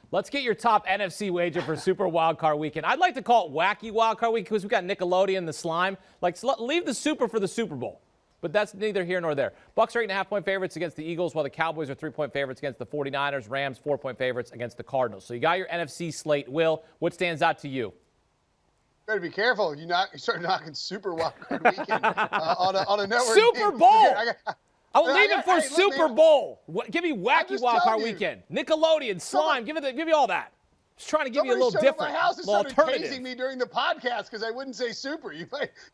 Let's get your top NFC wager for Super Wildcard Weekend. I'd like to call it Wacky Wildcard Week because we've got Nickelodeon, the slime. Leave the Super for the Super Bowl. But that's neither here nor there. Bucks are 8.5-point favorites against the Eagles, while the Cowboys are 3-point favorites against the 49ers. Rams, 4-point favorites against the Cardinals. So you got your NFC slate. Will, what stands out to you? Better be careful. You start knocking Super Wildcard Weekend on a network. Super game. Bowl! I will leave it for Super Bowl. Give me Wacky Wildcard Weekend. Nickelodeon, slime, give me all that. Just trying to give you a little different, my house and little started alternative. tasing me during the podcast because I wouldn't say Super. You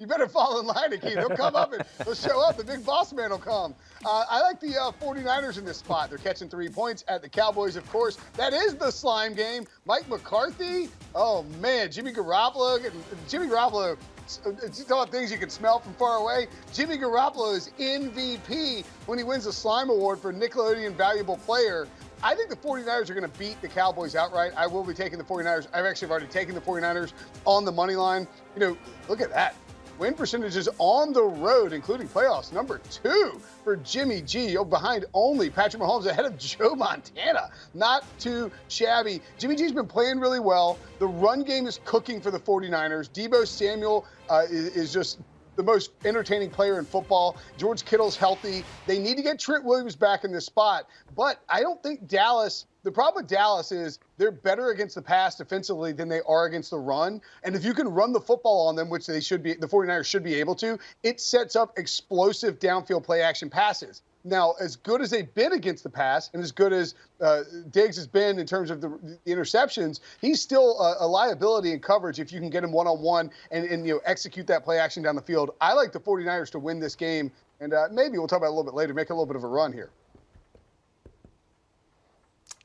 better fall in line, Keith. They'll come up and they'll show up. The big boss man will come. I like the 49ers in this spot. They're catching 3 points at the Cowboys, of course. That is the slime game. Mike McCarthy. Oh, man. Jimmy Garoppolo. Talk about things you can smell from far away. Jimmy Garoppolo is MVP when he wins the Slime Award for Nickelodeon Valuable Player. I think the 49ers are going to beat the Cowboys outright. I will be taking the 49ers. I've actually already taken the 49ers on the money line. Look at that. Win percentages on the road, including playoffs. Number 2 for Jimmy G, behind only Patrick Mahomes, ahead of Joe Montana. Not too shabby. Jimmy G's been playing really well. The run game is cooking for the 49ers. Deebo Samuel is just the most entertaining player in football. George Kittle's healthy. They need to get Trent Williams back in this spot. But I don't think Dallas – the problem with Dallas is they're better against the pass defensively than they are against the run. And if you can run the football on them, which the 49ers should be able to, it sets up explosive downfield play-action passes. Now, as good as they've been against the pass and as good as Diggs has been in terms of the interceptions, he's still a liability in coverage if you can get him one-on-one and execute that play action down the field. I like the 49ers to win this game, and maybe we'll talk about it a little bit later, make a little bit of a run here.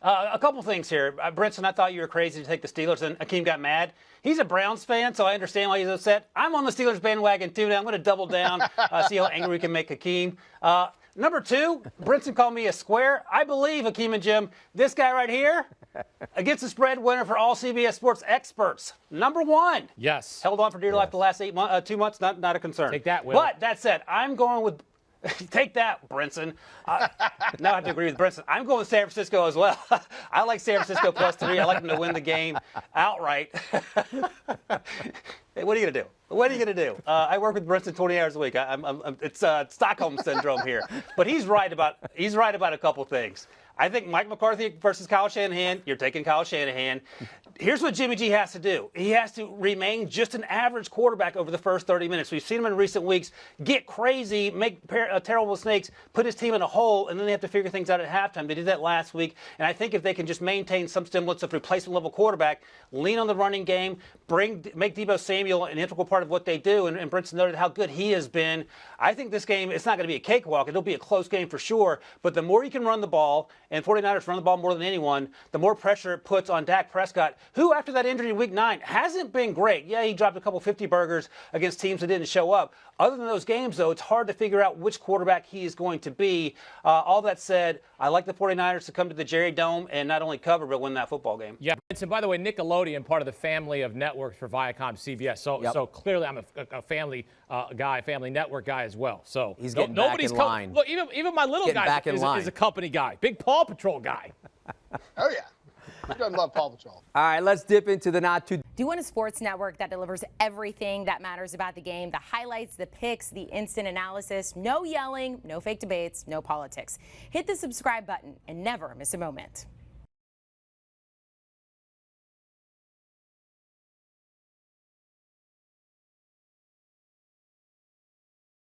A couple things here. Brinson, I thought you were crazy to take the Steelers, and Akeem got mad. He's a Browns fan, so I understand why he's upset. I'm on the Steelers bandwagon, too. Now I'm going to double down, see how angry we can make Akeem. Number 2, Brinson called me a square. I believe, Akeem and Jim, this guy right here, against the spread winner for all CBS Sports experts. Number 1. Yes. Held on for dear life the last 2 months, not a concern. Take that, Will. But that said, I'm going with take that, Brinson. Now I have to agree with Brinson. I'm going with San Francisco as well. I like San Francisco +3. I like them to win the game outright. Hey, what are you going to do? What are you going to do? I work with Brinson 20 hours a week. It's Stockholm syndrome here. But he's right about a couple things. I think Mike McCarthy versus Kyle Shanahan, you're taking Kyle Shanahan. Here's what Jimmy G has to do. He has to remain just an average quarterback over the first 30 minutes. We've seen him in recent weeks get crazy, make terrible mistakes, put his team in a hole, and then they have to figure things out at halftime. They did that last week. And I think if they can just maintain some semblance of replacement-level quarterback, lean on the running game, make Deebo Samuel an integral part of what they do, and Brinson noted how good he has been. I think this game, it's not going to be a cakewalk. It'll be a close game for sure. But the more you can run the ball, and 49ers run the ball more than anyone, the more pressure it puts on Dak Prescott, who after that injury in Week 9 hasn't been great. Yeah, he dropped a couple 50-burgers against teams that didn't show up. Other than those games, though, it's hard to figure out which quarterback he is going to be. All that said, I like the 49ers to come to the Jerry Dome and not only cover, but win that football game. Yeah, and by the way, Nickelodeon, part of the family of networks for Viacom CBS. So clearly I'm a family guy, family network guy as well. So he's getting back in line. Look, even my little guy is a company guy, big Paw Patrol guy. Oh, yeah. Who doesn't love Paw Patrol? All right, let's dip into the not too. Do you want a sports network that delivers everything that matters about the game? The highlights, the picks, the instant analysis, no yelling, no fake debates, no politics. Hit the subscribe button and never miss a moment.